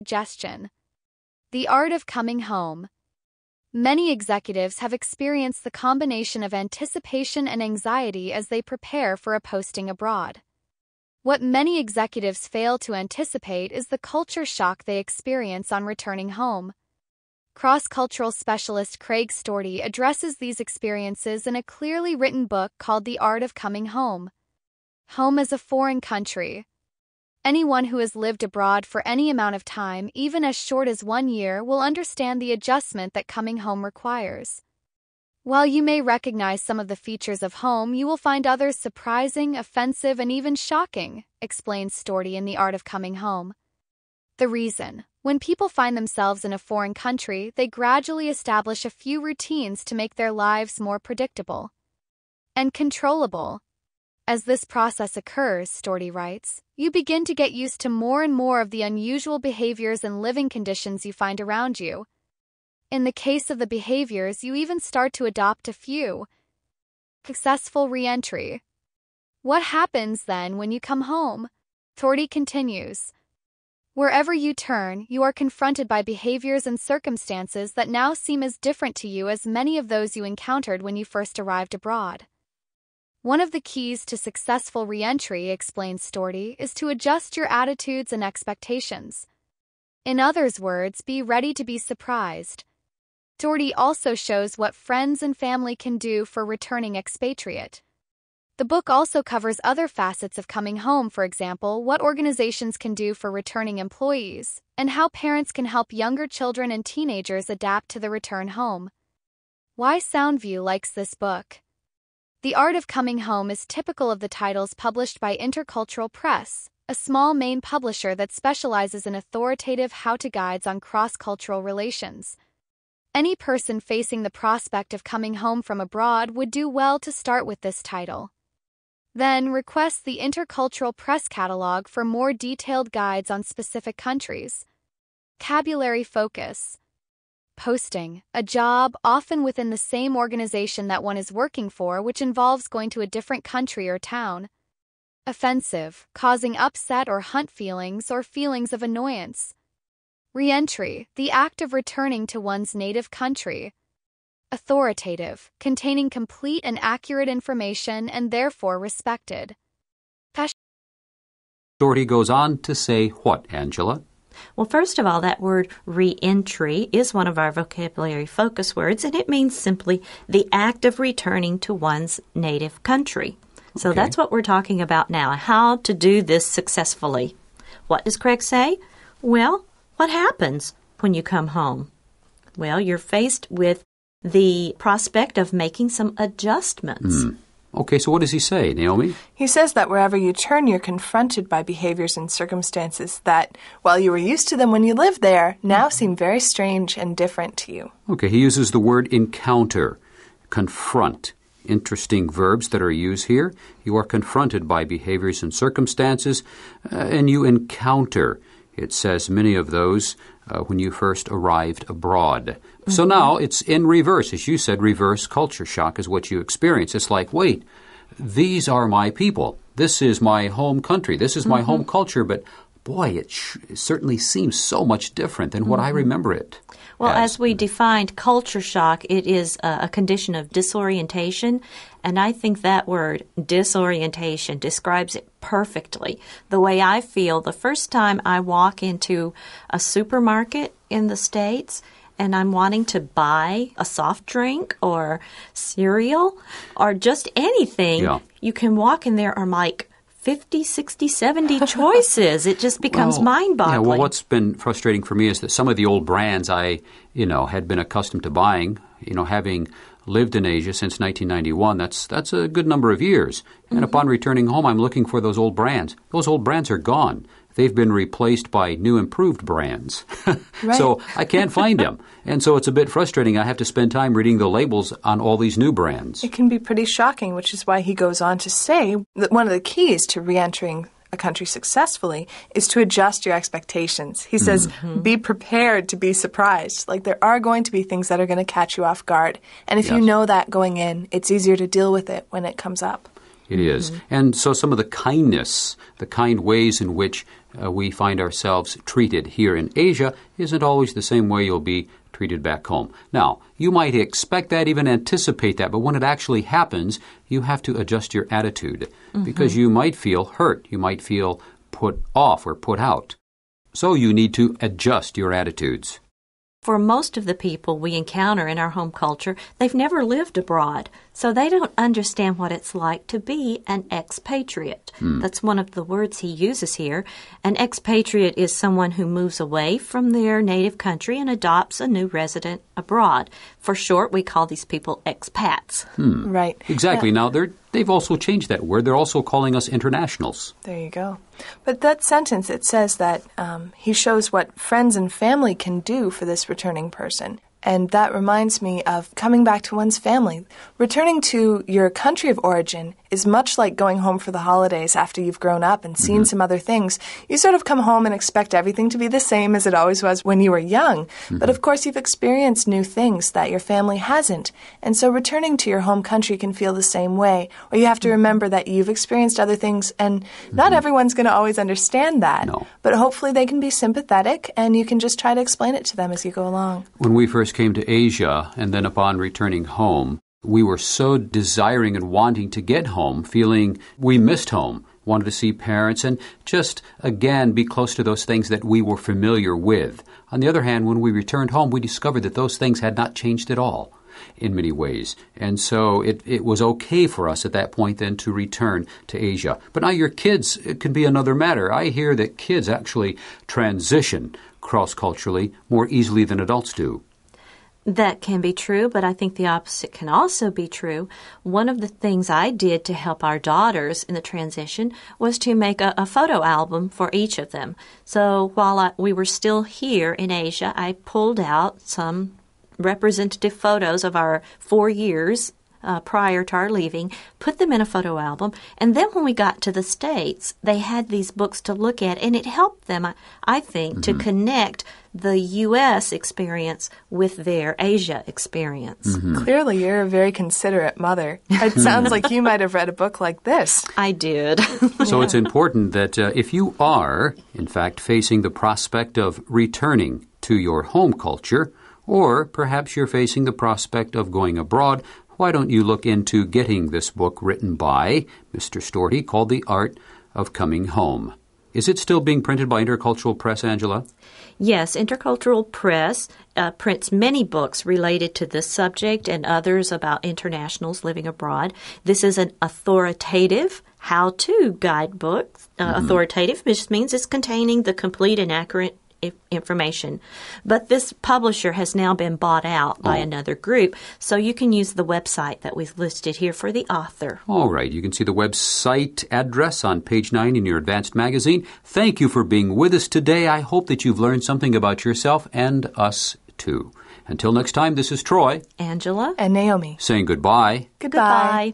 Suggestion. The art of coming home. Many executives have experienced the combination of anticipation and anxiety as they prepare for a posting abroad. What many executives fail to anticipate is the culture shock they experience on returning home. Cross-cultural specialist Craig Storty addresses these experiences in a clearly written book called The Art of Coming Home. Home is a foreign country. Anyone who has lived abroad for any amount of time, even as short as 1 year, will understand the adjustment that coming home requires. While you may recognize some of the features of home, you will find others surprising, offensive, and even shocking, explains Storty in The Art of Coming Home. The reason: when people find themselves in a foreign country, they gradually establish a few routines to make their lives more predictable and controllable. As this process occurs, Storty writes, you begin to get used to more and more of the unusual behaviors and living conditions you find around you. In the case of the behaviors, you even start to adopt a few. Successful re-entry. What happens then when you come home? Storty continues. Wherever you turn, you are confronted by behaviors and circumstances that now seem as different to you as many of those you encountered when you first arrived abroad. One of the keys to successful re-entry, explains Storty, is to adjust your attitudes and expectations. In other words, be ready to be surprised. Storty also shows what friends and family can do for returning expatriate. The book also covers other facets of coming home, for example, what organizations can do for returning employees, and how parents can help younger children and teenagers adapt to the return home. Why Soundview likes this book. The Art of Coming Home is typical of the titles published by Intercultural Press, a small Maine publisher that specializes in authoritative how-to guides on cross-cultural relations. Any person facing the prospect of coming home from abroad would do well to start with this title. Then request the Intercultural Press catalog for more detailed guides on specific countries. Vocabulary focus. Posting, a job often within the same organization that one is working for, which involves going to a different country or town. Offensive, causing upset or hunt feelings or feelings of annoyance. Re-entry, the act of returning to one's native country. Authoritative, containing complete and accurate information and therefore respected. Storty goes on to say what, Angela? Well, first of all, that word re-entry is one of our vocabulary focus words, and it means simply the act of returning to one's native country. So that's what we're talking about now, how to do this successfully. What does Craig say? Well, what happens when you come home? Well, you're faced with the prospect of making some adjustments. Okay, so what does he say, Naomi? He says that wherever you turn, you're confronted by behaviors and circumstances that, while you were used to them when you lived there, now seem very strange and different to you. Okay, he uses the word encounter, confront. Interesting verbs that are used here. You are confronted by behaviors and circumstances, and you encounter. It says many of those when you first arrived abroad. So now it's in reverse. As you said, reverse culture shock is what you experience. It's like, wait, these are my people. This is my home country. This is my home culture. But boy, it certainly seems so much different than what I remember it. Well, as we defined culture shock, it is a condition of disorientation, and I think that word, disorientation, describes it perfectly. The way I feel the first time I walk into a supermarket in the States and I'm wanting to buy a soft drink or cereal or just anything, you can walk in there, are like 50, 60, 70 choices. It just becomes mind-boggling. Yeah, well, what's been frustrating for me is that some of the old brands I, had been accustomed to buying, having lived in Asia since 1991, that's a good number of years. And upon returning home, I'm looking for those old brands. Those old brands are gone. They've been replaced by new improved brands. Right. So I can't find them. And so it's a bit frustrating. I have to spend time reading the labels on all these new brands. It can be pretty shocking, which is why he goes on to say that one of the keys to re-entering a country successfully is to adjust your expectations. He says, be prepared to be surprised. Like, there are going to be things that are going to catch you off guard. And if you know that going in, it's easier to deal with it when it comes up. It is. And so some of the kindness, the kind ways in which we find ourselves treated here in Asia isn't always the same way you'll be treated back home. Now, you might expect that, even anticipate that, but when it actually happens, you have to adjust your attitude because you might feel hurt. You might feel put off or put out. So you need to adjust your attitudes. For most of the people we encounter in our home culture, they've never lived abroad, so they don't understand what it's like to be an expatriate. That's one of the words he uses here. An expatriate is someone who moves away from their native country and adopts a new resident abroad. For short, we call these people expats. Right. Exactly. Now, they've also changed that word. They're also calling us internationals. There you go. But that sentence, it says that he shows what friends and family can do for this returning person. And that reminds me of coming back to one's family. Returning to your country of origin is much like going home for the holidays after you've grown up and seen some other things. You sort of come home and expect everything to be the same as it always was when you were young. But of course, you've experienced new things that your family hasn't. And so returning to your home country can feel the same way. Or you have to remember that you've experienced other things, and not everyone's going to always understand that. No. But hopefully they can be sympathetic, and you can just try to explain it to them as you go along. When we first came to Asia, and then upon returning home, we were so desiring and wanting to get home, feeling we missed home, wanted to see parents, and just, again, be close to those things that we were familiar with. On the other hand, when we returned home, we discovered that those things had not changed at all in many ways. And so it was okay for us at that point then to return to Asia. But now your kids, it could be another matter. I hear that kids actually transition cross-culturally more easily than adults do. That can be true, but I think the opposite can also be true. One of the things I did to help our daughters in the transition was to make a photo album for each of them. So while we were still here in Asia, I pulled out some representative photos of our 4 years prior to our leaving, put them in a photo album, and then when we got to the States, they had these books to look at, and it helped them, I think, to connect the U.S. experience with their Asia experience. Clearly, you're a very considerate mother. It sounds like you might have read a book like this. I did. So it's important that if you are, in fact, facing the prospect of returning to your home culture, or perhaps you're facing the prospect of going abroad, why don't you look into getting this book written by Mr. Storti called The Art of Coming Home. Is it still being printed by Intercultural Press, Angela? Yes, Intercultural Press prints many books related to this subject and others about internationals living abroad. This is an authoritative how-to guidebook. Authoritative just means it's containing the complete and accurate information. But this publisher has now been bought out by another group, so you can use the website that we've listed here for the author. All right. You can see the website address on page 9 in your Advanced magazine. Thank you for being with us today. I hope that you've learned something about yourself and us, too. Until next time, this is Troy, Angela, and Naomi, saying goodbye. Goodbye.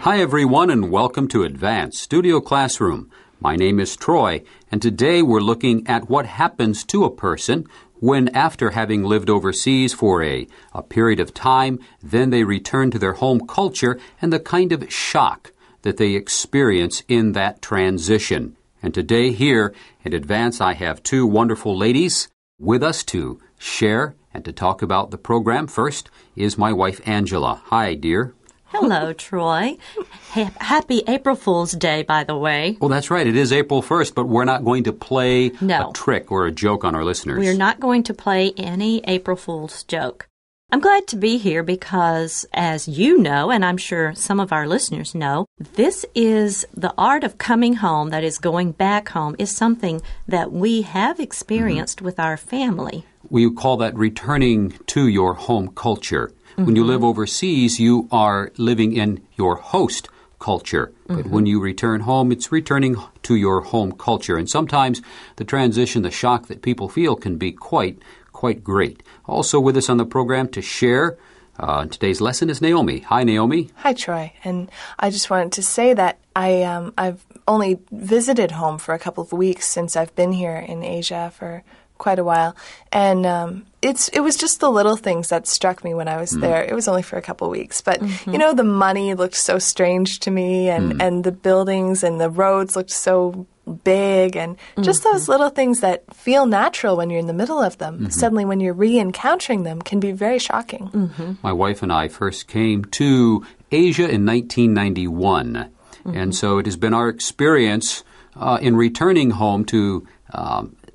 Hi, everyone, and welcome to Advanced Studio Classroom. My name is Troy, and today we're looking at what happens to a person when, after having lived overseas for a period of time, then they return to their home culture and the kind of shock that they experience in that transition. And today here at Advance, I have two wonderful ladies with us to share and to talk about the program. First is my wife, Angela. Hi, dear. Hello, Troy. Happy April Fool's Day, by the way. Well, that's right. It is April 1st, but we're not going to play No. a trick or a joke on our listeners. We're not going to play any April Fool's joke. I'm glad to be here because, as you know, and I'm sure some of our listeners know, this is the art of coming home, that is going back home, is something that we have experienced with our family. We call that returning to your home culture. When you live overseas, you are living in your host culture. But when you return home, it's returning to your home culture. And sometimes the transition, the shock that people feel can be quite quite great. Also with us on the program to share today's lesson is Naomi. Hi, Naomi. Hi, Troy. And I just wanted to say that I've only visited home for a couple of weeks since I've been here in Asia for quite a while. And it was just the little things that struck me when I was there. It was only for a couple of weeks. But, the money looked so strange to me, and the buildings and the roads looked so big, and just those little things that feel natural when you're in the middle of them, suddenly when you're re-encountering them can be very shocking. My wife and I first came to Asia in 1991, and so it has been our experience in returning home to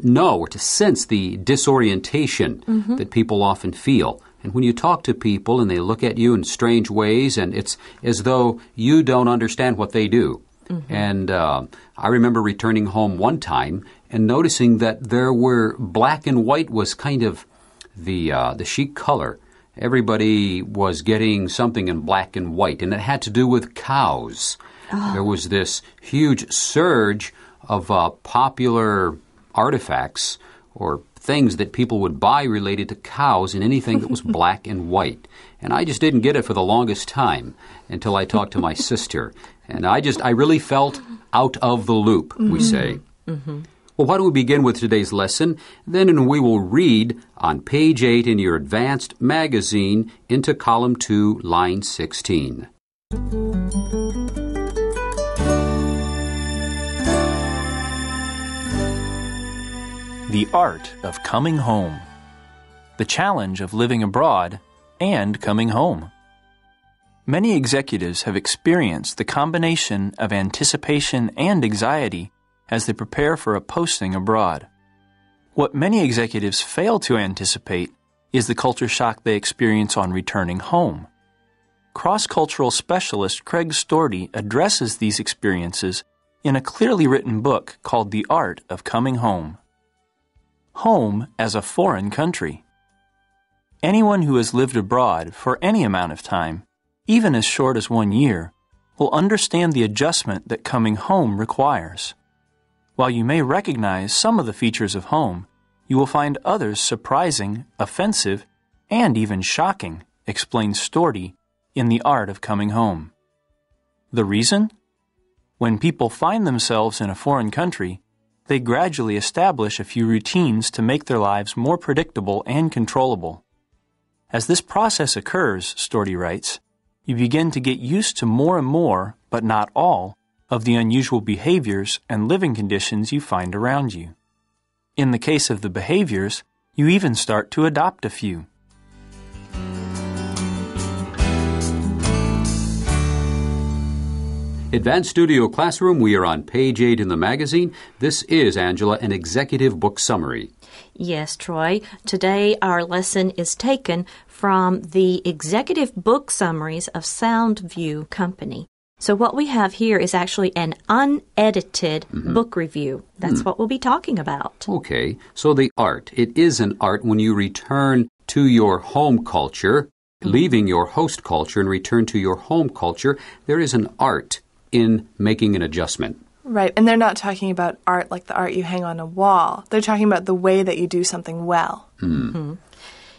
know or to sense the disorientation that people often feel. And when you talk to people and they look at you in strange ways, and it's as though you don't understand what they do. And I remember returning home one time and noticing that there were black and white was kind of the chic color. Everybody was getting something in black and white, and it had to do with cows. There was this huge surge of popular artifacts or things that people would buy related to cows and anything that was black and white. And I just didn't get it for the longest time until I talked to my sister. And I really felt out of the loop, we say. Well, why don't we begin with today's lesson? Then we will read on page 8 in your advanced magazine into column 2, line 16. The Art of Coming Home. The Challenge of Living Abroad and Coming Home. Many executives have experienced the combination of anticipation and anxiety as they prepare for a posting abroad. What many executives fail to anticipate is the culture shock they experience on returning home. Cross-cultural specialist Craig Storty addresses these experiences in a clearly written book called The Art of Coming Home. Home as a foreign country. Anyone who has lived abroad for any amount of time, even as short as 1 year, will understand the adjustment that coming home requires. While you may recognize some of the features of home, you will find others surprising, offensive, and even shocking, explains Storty in The Art of Coming Home. The reason? When people find themselves in a foreign country, they gradually establish a few routines to make their lives more predictable and controllable. As this process occurs, Storty writes, you begin to get used to more and more, but not all, of the unusual behaviors and living conditions you find around you. In the case of the behaviors, you even start to adopt a few. Advanced Studio Classroom, we are on page 8 in the magazine. This is, Angela, an executive book summary. Yes, Troy. Today our lesson is taken from the executive book summaries of Soundview Company. So what we have here is actually an unedited book review. That's what we'll be talking about. Okay, so the art. It is an art when you return to your home culture, leaving your host culture and return to your home culture. There is an art in making an adjustment. Right, and they're not talking about art like the art you hang on a wall. They're talking about the way that you do something well.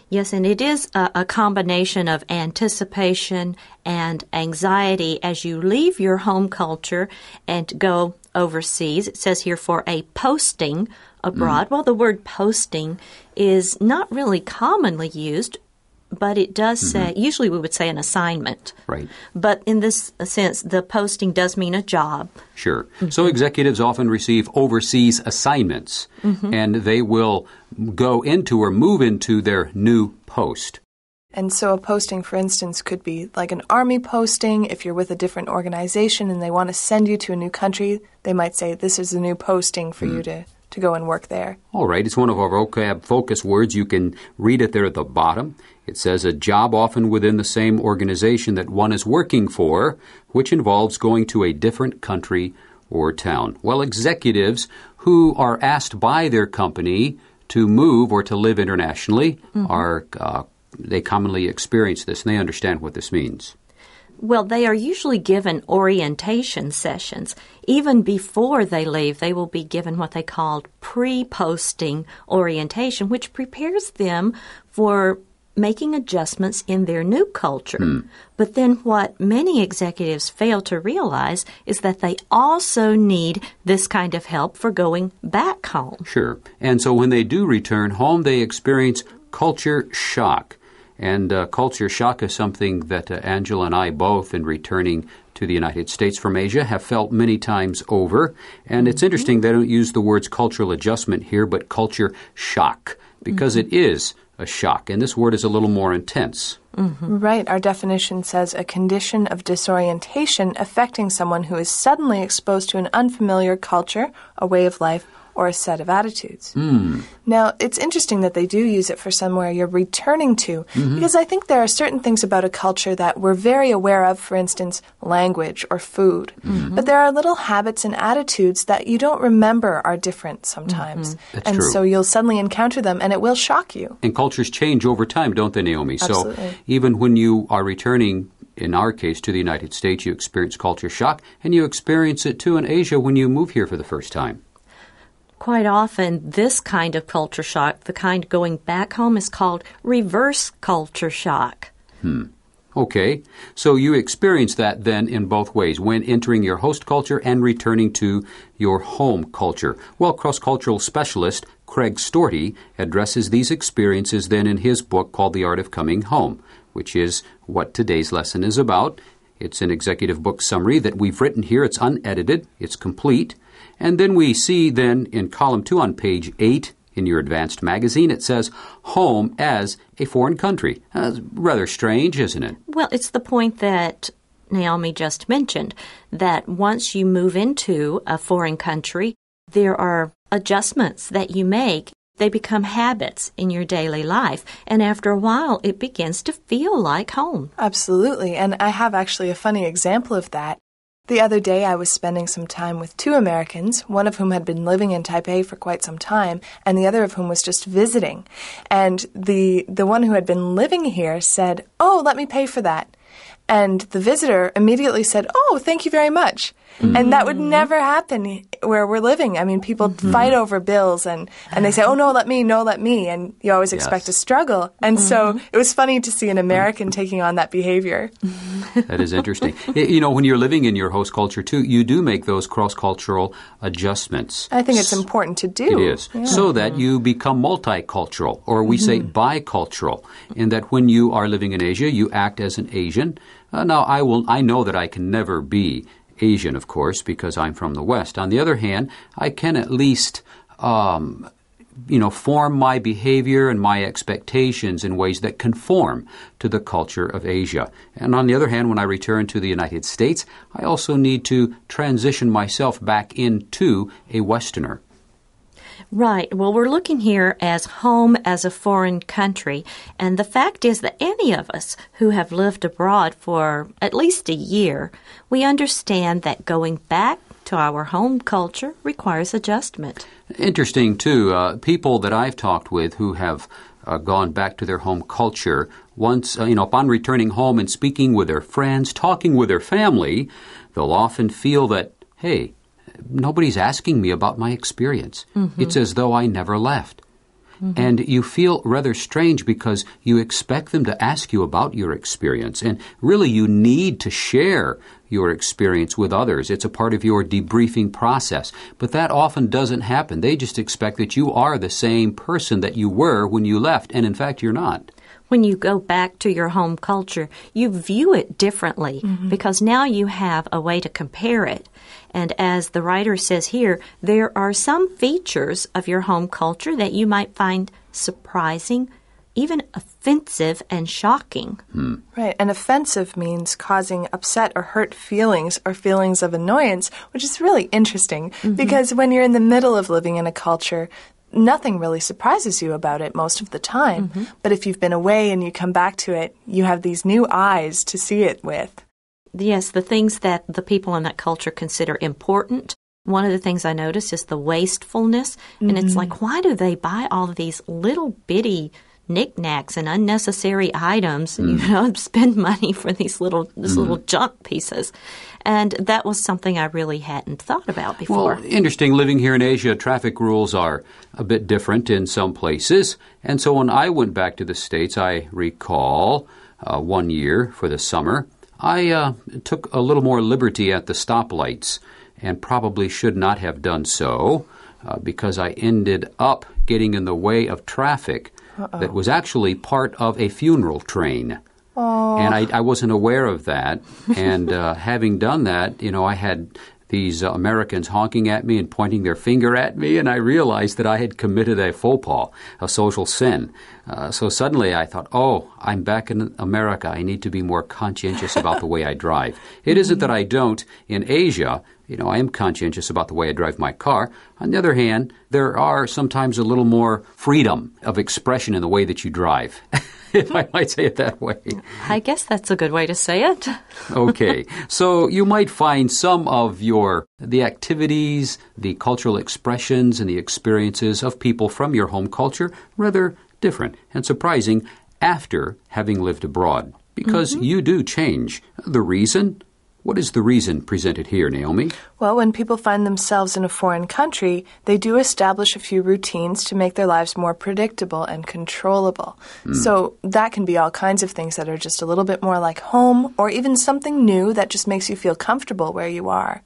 Yes, and it is a combination of anticipation and anxiety as you leave your home culture and go overseas. It says here for a posting abroad. Well, the word posting is not really commonly used, but it does say, usually we would say an assignment. Right. But in this sense, the posting does mean a job. Sure. So executives often receive overseas assignments, and they will go into or move into their new post. And so a posting, for instance, could be like an army posting. If you're with a different organization and they want to send you to a new country, they might say, this is a new posting for you to go and work there. All right. It's one of our vocab focus words. You can read it there at the bottom. It says a job often within the same organization that one is working for, which involves going to a different country or town. Well, executives who are asked by their company to move or to live internationally they commonly experience this, and they understand what this means. Well, they are usually given orientation sessions. Even before they leave, they will be given what they call pre-posting orientation, which prepares them for making adjustments in their new culture. But then what many executives fail to realize is that they also need this kind of help for going back home. Sure. And so when they do return home, they experience culture shock. And culture shock is something that Angela and I both, in returning to the United States from Asia, have felt many times over. And it's interesting they don't use the words cultural adjustment here, but culture shock, because it is a shock. And this word is a little more intense. Right. Our definition says a condition of disorientation affecting someone who is suddenly exposed to an unfamiliar culture, a way of life, or a set of attitudes. Now, it's interesting that they do use it for somewhere you're returning to, because I think there are certain things about a culture that we're very aware of, for instance, language or food. But there are little habits and attitudes that you don't remember are different sometimes. That's true. So you'll suddenly encounter them, and it will shock you. And cultures change over time, don't they, Naomi? Absolutely. So even when you are returning, in our case, to the United States, you experience culture shock, and you experience it too in Asia when you move here for the first time. Quite often, this kind of culture shock, the kind going back home, is called reverse culture shock. Okay, so you experience that then in both ways, when entering your host culture and returning to your home culture. Well, cross-cultural specialist Craig Storty addresses these experiences then in his book called The Art of Coming Home, which is what today's lesson is about. It's an executive book summary that we've written here. It's unedited. It's complete. And then we see then in column 2 on page 8 in your advanced magazine, it says home as a foreign country. Rather strange, isn't it? Well, it's the point that Naomi just mentioned, that once you move into a foreign country, there are adjustments that you make. They become habits in your daily life. And after a while, it begins to feel like home. Absolutely. And I have actually a funny example of that. The other day, I was spending some time with 2 Americans, one of whom had been living in Taipei for quite some time, and the other of whom was just visiting. And the one who had been living here said, "Oh, let me pay for that." And the visitor immediately said, "Oh, thank you very much." And that would never happen where we're living. I mean, people fight over bills and they say, "Oh, no, let me," and you always expect a struggle. And so it was funny to see an American taking on that behavior. That is interesting. You know, when you're living in your host culture, too, you do make those cross-cultural adjustments. I think it's important to do. It is. Yeah. So that you become multicultural, or we say bicultural, in that when you are living in Asia, you act as an Asian. Now, I know that I can never be Asian, of course, because I'm from the West. On the other hand, I can at least, form my behavior and my expectations in ways that conform to the culture of Asia. And on the other hand, when I return to the United States, I also need to transition myself back into a Westerner. Right. Well, we're looking here as home as a foreign country. And the fact is that any of us who have lived abroad for at least a year, we understand that going back to our home culture requires adjustment. Interesting, too. People that I've talked with who have gone back to their home culture, once, upon returning home and speaking with their friends, talking with their family, they'll often feel that, hey, nobody's asking me about my experience. It's as though I never left. And you feel rather strange because you expect them to ask you about your experience. And really, you need to share your experience with others. It's a part of your debriefing process. But that often doesn't happen. They just expect that you are the same person that you were when you left. And in fact, you're not. When you go back to your home culture, you view it differently because now you have a way to compare it. And as the writer says here, there are some features of your home culture that you might find surprising, even offensive and shocking. Right. And offensive means causing upset or hurt feelings or feelings of annoyance, which is really interesting because when you're in the middle of living in a culture, nothing really surprises you about it most of the time. But if you've been away and you come back to it, you have these new eyes to see it with. Yes, the things that the people in that culture consider important. One of the things I notice is the wastefulness. And it's like, why do they buy all of these little bitty knickknacks and unnecessary items, spend money for these little junk pieces. And that was something I really hadn't thought about before. Well, interesting. Living here in Asia, traffic rules are a bit different in some places. And so when I went back to the States, I recall 1 year for the summer, I took a little more liberty at the stoplights and probably should not have done so because I ended up getting in the way of traffic that was actually part of a funeral train. And I wasn't aware of that. And having done that, I had these Americans honking at me and pointing their finger at me, and I realized that I had committed a faux pas, a social sin. So suddenly I thought, I'm back in America. I need to be more conscientious about the way I drive. It isn't that I don't. In Asia, I am conscientious about the way I drive my car. On the other hand, there are sometimes a little more freedom of expression in the way that you drive, if I might say it that way. I guess that's a good way to say it. Okay. So you might find some of the activities, the cultural expressions, and the experiences of people from your home culture rather different and surprising after having lived abroad, because you do change. The reason? What is the reason presented here, Naomi? Well, when people find themselves in a foreign country, they do establish a few routines to make their lives more predictable and controllable. So that can be all kinds of things that are just a little bit more like home, or even something new that just makes you feel comfortable where you are.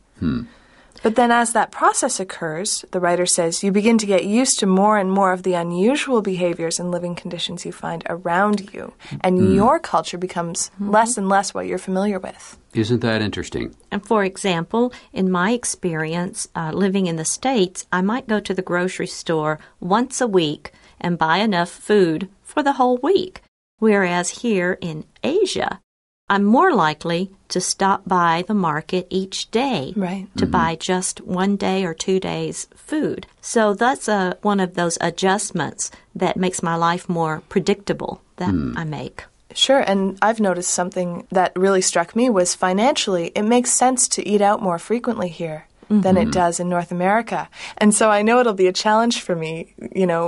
But then as that process occurs, the writer says, you begin to get used to more and more of the unusual behaviors and living conditions you find around you, and your culture becomes less and less what you're familiar with. Isn't that interesting? And for example, in my experience living in the States, I might go to the grocery store once a week and buy enough food for the whole week. Whereas here in Asia, I'm more likely to stop by the market each day to buy just 1 day or 2 days food. So that's one of those adjustments that makes my life more predictable that I make. Sure, and I've noticed something that really struck me was financially, it makes sense to eat out more frequently here than it does in North America. And so I know it'll be a challenge for me,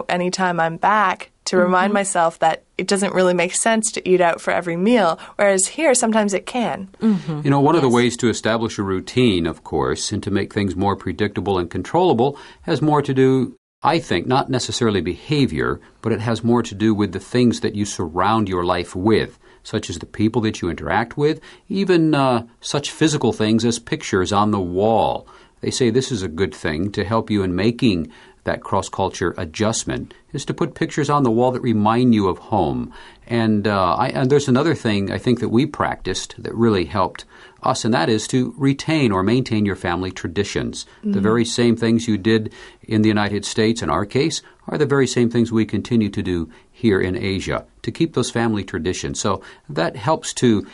anytime I'm back to remind myself that it doesn't really make sense to eat out for every meal, whereas here sometimes it can. One of the ways to establish a routine, of course, and to make things more predictable and controllable has more to do, I think, not necessarily behavior, but it has more to do with the things that you surround your life with, such as the people that you interact with, even such physical things as pictures on the wall. They say this is a good thing to help you in making that cross-culture adjustment, is to put pictures on the wall that remind you of home. And there's another thing I think that we practiced that really helped us, and that is to retain or maintain your family traditions. The very same things you did in the United States, in our case, are the very same things we continue to do here in Asia, to keep those family traditions. So that helps to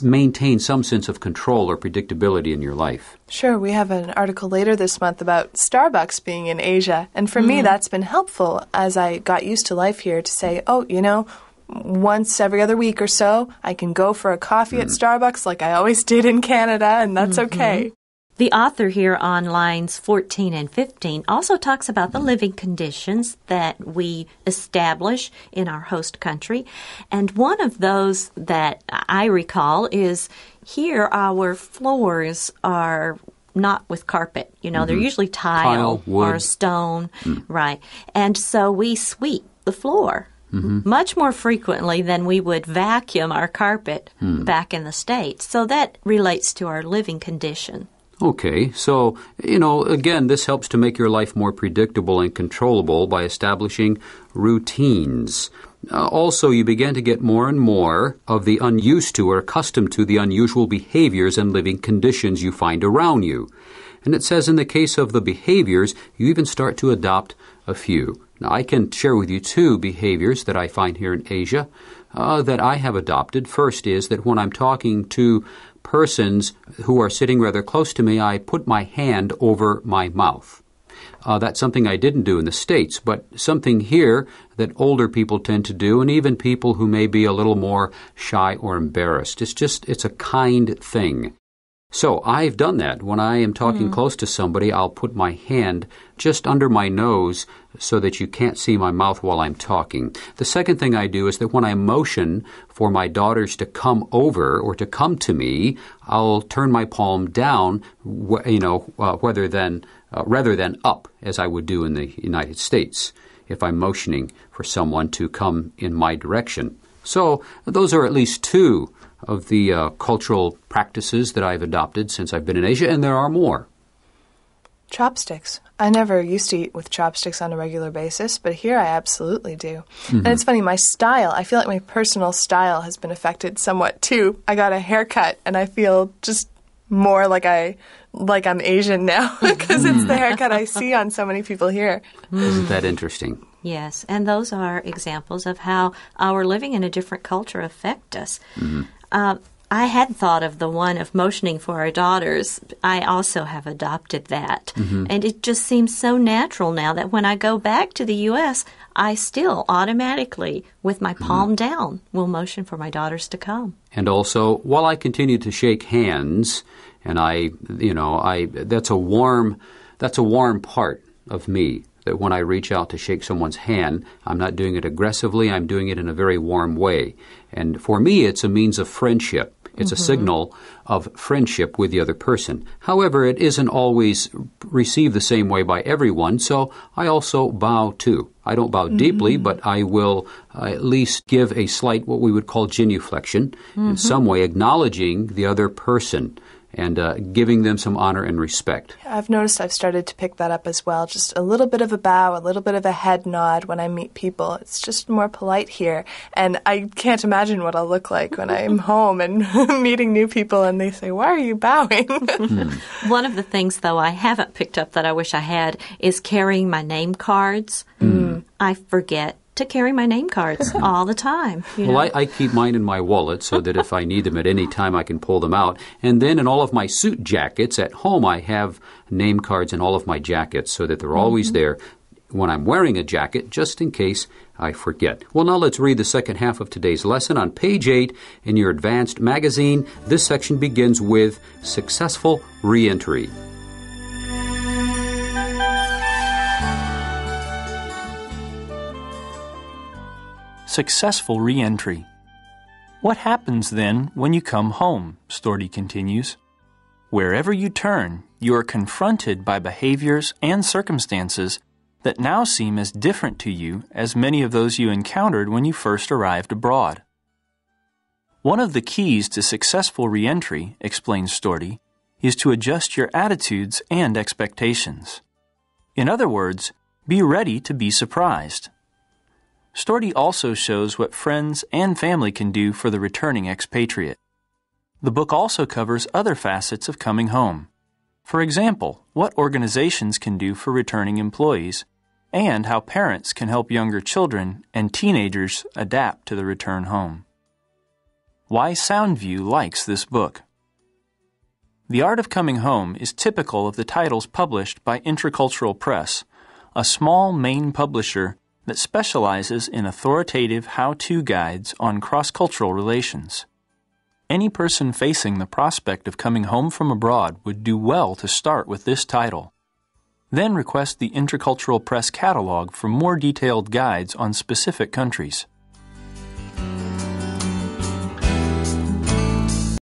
maintain some sense of control or predictability in your life. Sure, we have an article later this month about Starbucks being in Asia, and for me that's been helpful as I got used to life here to say, once every other week or so, I can go for a coffee at Starbucks like I always did in Canada, and that's okay. The author here on lines 14 and 15 also talks about the living conditions that we establish in our host country. And one of those that I recall is here our floors are not with carpet. They're usually tile or stone, right? And so we sweep the floor. Much more frequently than we would vacuum our carpet back in the States. So that relates to our living condition. Okay, so, again, this helps to make your life more predictable and controllable by establishing routines. Also, you begin to get more and more of the unused to or accustomed to the unusual behaviors and living conditions you find around you. And it says in the case of the behaviors, you even start to adopt a few. Now, I can share with you 2 behaviors that I find here in Asia that I have adopted. First is that when I'm talking to persons who are sitting rather close to me, I put my hand over my mouth. That's something I didn't do in the States, but something here that older people tend to do, and even people who may be a little more shy or embarrassed. It's a kind thing. So I've done that. When I am talking close to somebody, I'll put my hand just under my nose so that you can't see my mouth while I'm talking. The second thing I do is that when I motion for my daughters to come over or to come to me, I'll turn my palm down, rather than up, as I would do in the United States if I'm motioning for someone to come in my direction. So those are at least two of the cultural practices that I've adopted since I've been in Asia, and there are more. Chopsticks. I never used to eat with chopsticks on a regular basis, but here I absolutely do. And it's funny, my style, I feel like my personal style has been affected somewhat too. I got a haircut, and I feel just more like I'm Asian now because it's the haircut I see on so many people here. Isn't that interesting? Yes, and those are examples of how our living in a different culture affect us. I had thought of the one of motioning for our daughters. I also have adopted that. And it just seems so natural now that when I go back to the U.S., I still automatically, with my palm down, will motion for my daughters to come. And also, while I continue to shake hands, and that's a warm part of me. That when I reach out to shake someone's hand, I'm not doing it aggressively, I'm doing it in a very warm way. And for me, it's a means of friendship. It's a signal of friendship with the other person. However, it isn't always received the same way by everyone, so I also bow too. I don't bow deeply, but I will at least give a slight, what we would call genuflection, in some way acknowledging the other person and giving them some honor and respect. I've noticed I've started to pick that up as well. Just a little bit of a bow, a little bit of a head nod when I meet people. It's just more polite here. And I can't imagine what I'll look like when I'm home and meeting new people and they say, "Why are you bowing?" One of the things, though, I haven't picked up that I wish I had is carrying my name cards. I forget to carry my name cards all the time. Well, I keep mine in my wallet so that if I need them at any time, I can pull them out. And then in all of my suit jackets at home, I have name cards in all of my jackets so that they're always there when I'm wearing a jacket, just in case I forget. Well, now let's read the second half of today's lesson. On page 8 in your advanced magazine, this section begins with Successful Reentry. Successful reentry. What happens then when you come home? Storti continues. Wherever you turn, you are confronted by behaviors and circumstances that now seem as different to you as many of those you encountered when you first arrived abroad. One of the keys to successful reentry, explains Storti, is to adjust your attitudes and expectations. In other words, be ready to be surprised. Storti also shows what friends and family can do for the returning expatriate. The book also covers other facets of coming home. For example, what organizations can do for returning employees, and how parents can help younger children and teenagers adapt to the return home. Why Soundview likes this book. The Art of Coming Home is typical of the titles published by Intercultural Press, a small Maine publisher that specializes in authoritative how-to guides on cross-cultural relations. Any person facing the prospect of coming home from abroad would do well to start with this title. Then request the Intercultural Press catalog for more detailed guides on specific countries.